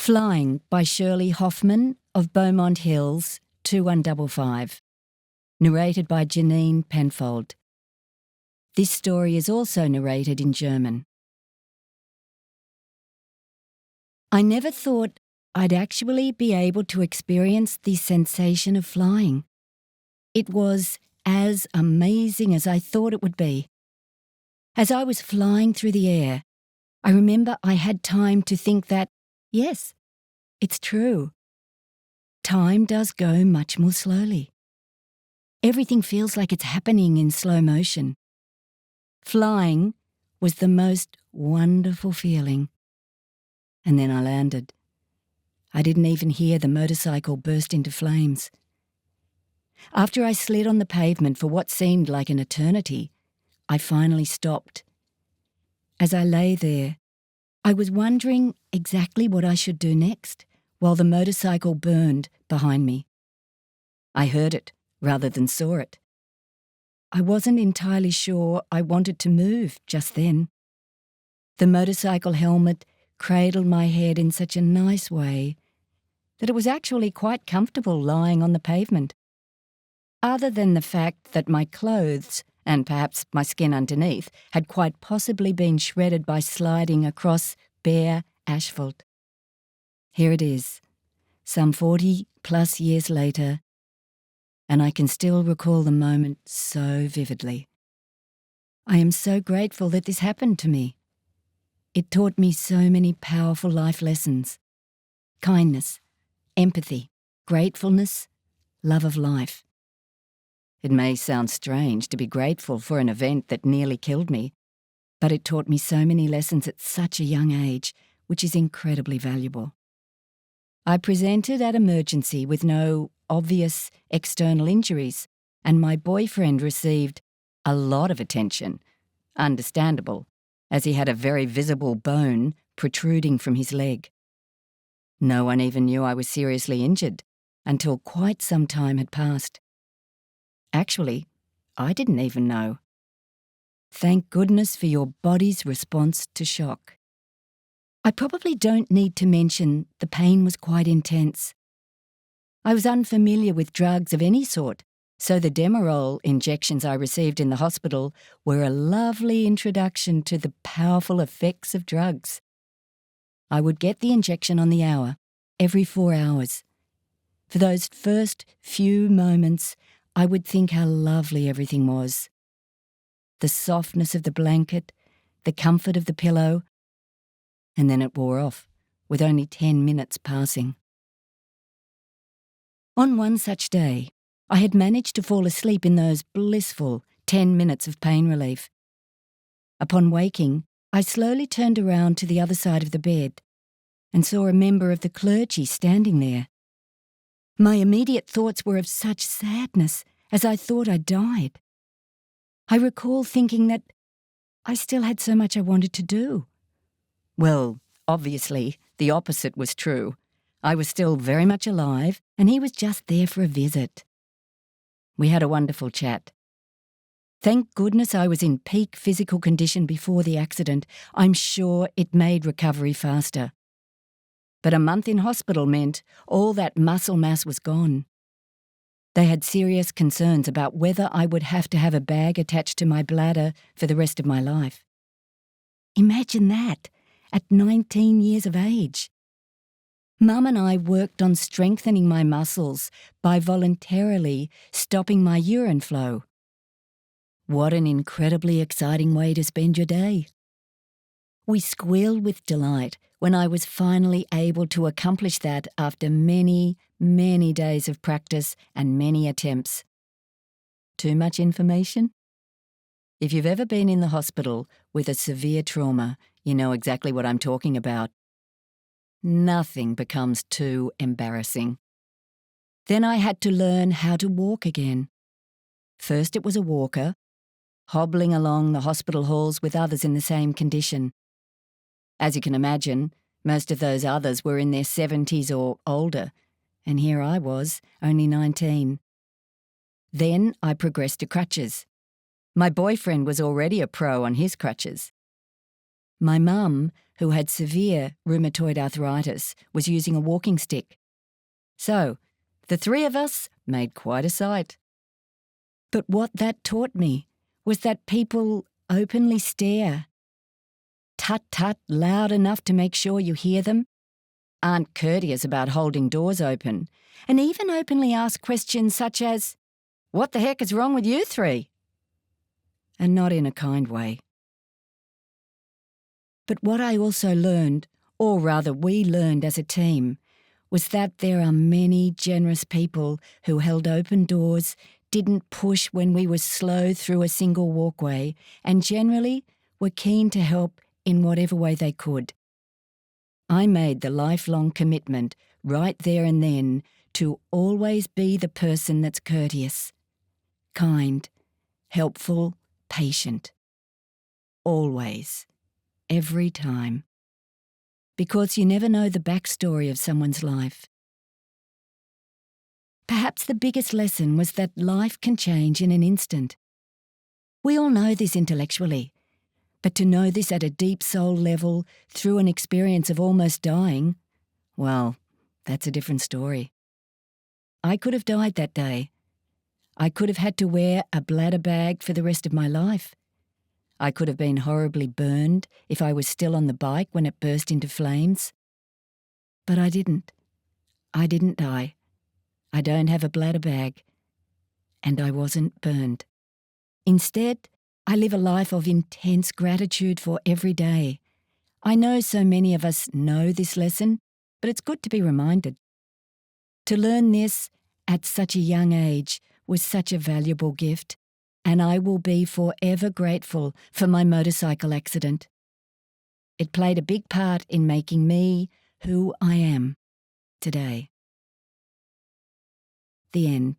Flying by Shirley Hoffman of Beaumont Hills, 2155. Narrated by Janine Penfold. This story is also narrated in German. I never thought I'd actually be able to experience the sensation of flying. It was as amazing as I thought it would be. As I was flying through the air, I remember I had time to think that, yes, it's true. Time does go much more slowly. Everything feels like it's happening in slow motion. Flying was the most wonderful feeling. And then I landed. I didn't even hear the motorcycle burst into flames. After I slid on the pavement for what seemed like an eternity, I finally stopped. As I lay there, I was wondering exactly what I should do next while the motorcycle burned behind me. I heard it rather than saw it. I wasn't entirely sure I wanted to move just then. The motorcycle helmet cradled my head in such a nice way that it was actually quite comfortable lying on the pavement. Other than the fact that my clothes, and perhaps my skin underneath, had quite possibly been shredded by sliding across bare asphalt. Here it is, some 40+ years later, and I can still recall the moment so vividly. I am so grateful that this happened to me. It taught me so many powerful life lessons: kindness, empathy, gratefulness, love of life. It may sound strange to be grateful for an event that nearly killed me, but it taught me so many lessons at such a young age, which is incredibly valuable. I presented at emergency with no obvious external injuries, and my boyfriend received a lot of attention. Understandable, as he had a very visible bone protruding from his leg. No one even knew I was seriously injured until quite some time had passed. Actually, I didn't even know. Thank goodness for your body's response to shock. I probably don't need to mention the pain was quite intense. I was unfamiliar with drugs of any sort, so the Demerol injections I received in the hospital were a lovely introduction to the powerful effects of drugs. I would get the injection on the hour, every 4 hours. For those first few moments, I would think how lovely everything was. The softness of the blanket, the comfort of the pillow, and then it wore off, with only 10 minutes passing. On one such day, I had managed to fall asleep in those blissful 10 minutes of pain relief. Upon waking, I slowly turned around to the other side of the bed and saw a member of the clergy standing there. My immediate thoughts were of such sadness, as I thought I'd died. I recall thinking that I still had so much I wanted to do. Well, obviously, the opposite was true. I was still very much alive, and he was just there for a visit. We had a wonderful chat. Thank goodness I was in peak physical condition before the accident. I'm sure it made recovery faster. But a month in hospital meant all that muscle mass was gone. They had serious concerns about whether I would have to have a bag attached to my bladder for the rest of my life. Imagine that, at 19 years of age. Mum and I worked on strengthening my muscles by voluntarily stopping my urine flow. What an incredibly exciting way to spend your day. We squealed with delight when I was finally able to accomplish that after many, many days of practice and many attempts. Too much information? If you've ever been in the hospital with a severe trauma, you know exactly what I'm talking about. Nothing becomes too embarrassing. Then I had to learn how to walk again. First it was a walker, hobbling along the hospital halls with others in the same condition. As you can imagine, most of those others were in their 70s or older, and here I was, only 19. Then I progressed to crutches. My boyfriend was already a pro on his crutches. My mum, who had severe rheumatoid arthritis, was using a walking stick. So, the three of us made quite a sight. But what that taught me was that people openly stare, tut-tut loud enough to make sure you hear them, aren't courteous about holding doors open, and even openly ask questions such as, "What the heck is wrong with you three?" And not in a kind way. But what I also learned, or rather we learned as a team, was that there are many generous people who held open doors, didn't push when we were slow through a single walkway, and generally were keen to help in whatever way they could. I made the lifelong commitment right there and then to always be the person that's courteous, kind, helpful, patient. Always. Every time. Because you never know the backstory of someone's life. Perhaps the biggest lesson was that life can change in an instant. We all know this intellectually, but to know this at a deep soul level through an experience of almost dying, well, that's a different story. I could have died that day. I could have had to wear a bladder bag for the rest of my life. I could have been horribly burned if I was still on the bike when it burst into flames. But I didn't. I didn't die. I don't have a bladder bag. And I wasn't burned. Instead, I live a life of intense gratitude for every day. I know so many of us know this lesson, but it's good to be reminded. To learn this at such a young age was such a valuable gift, and I will be forever grateful for my motorcycle accident. It played a big part in making me who I am today. The end.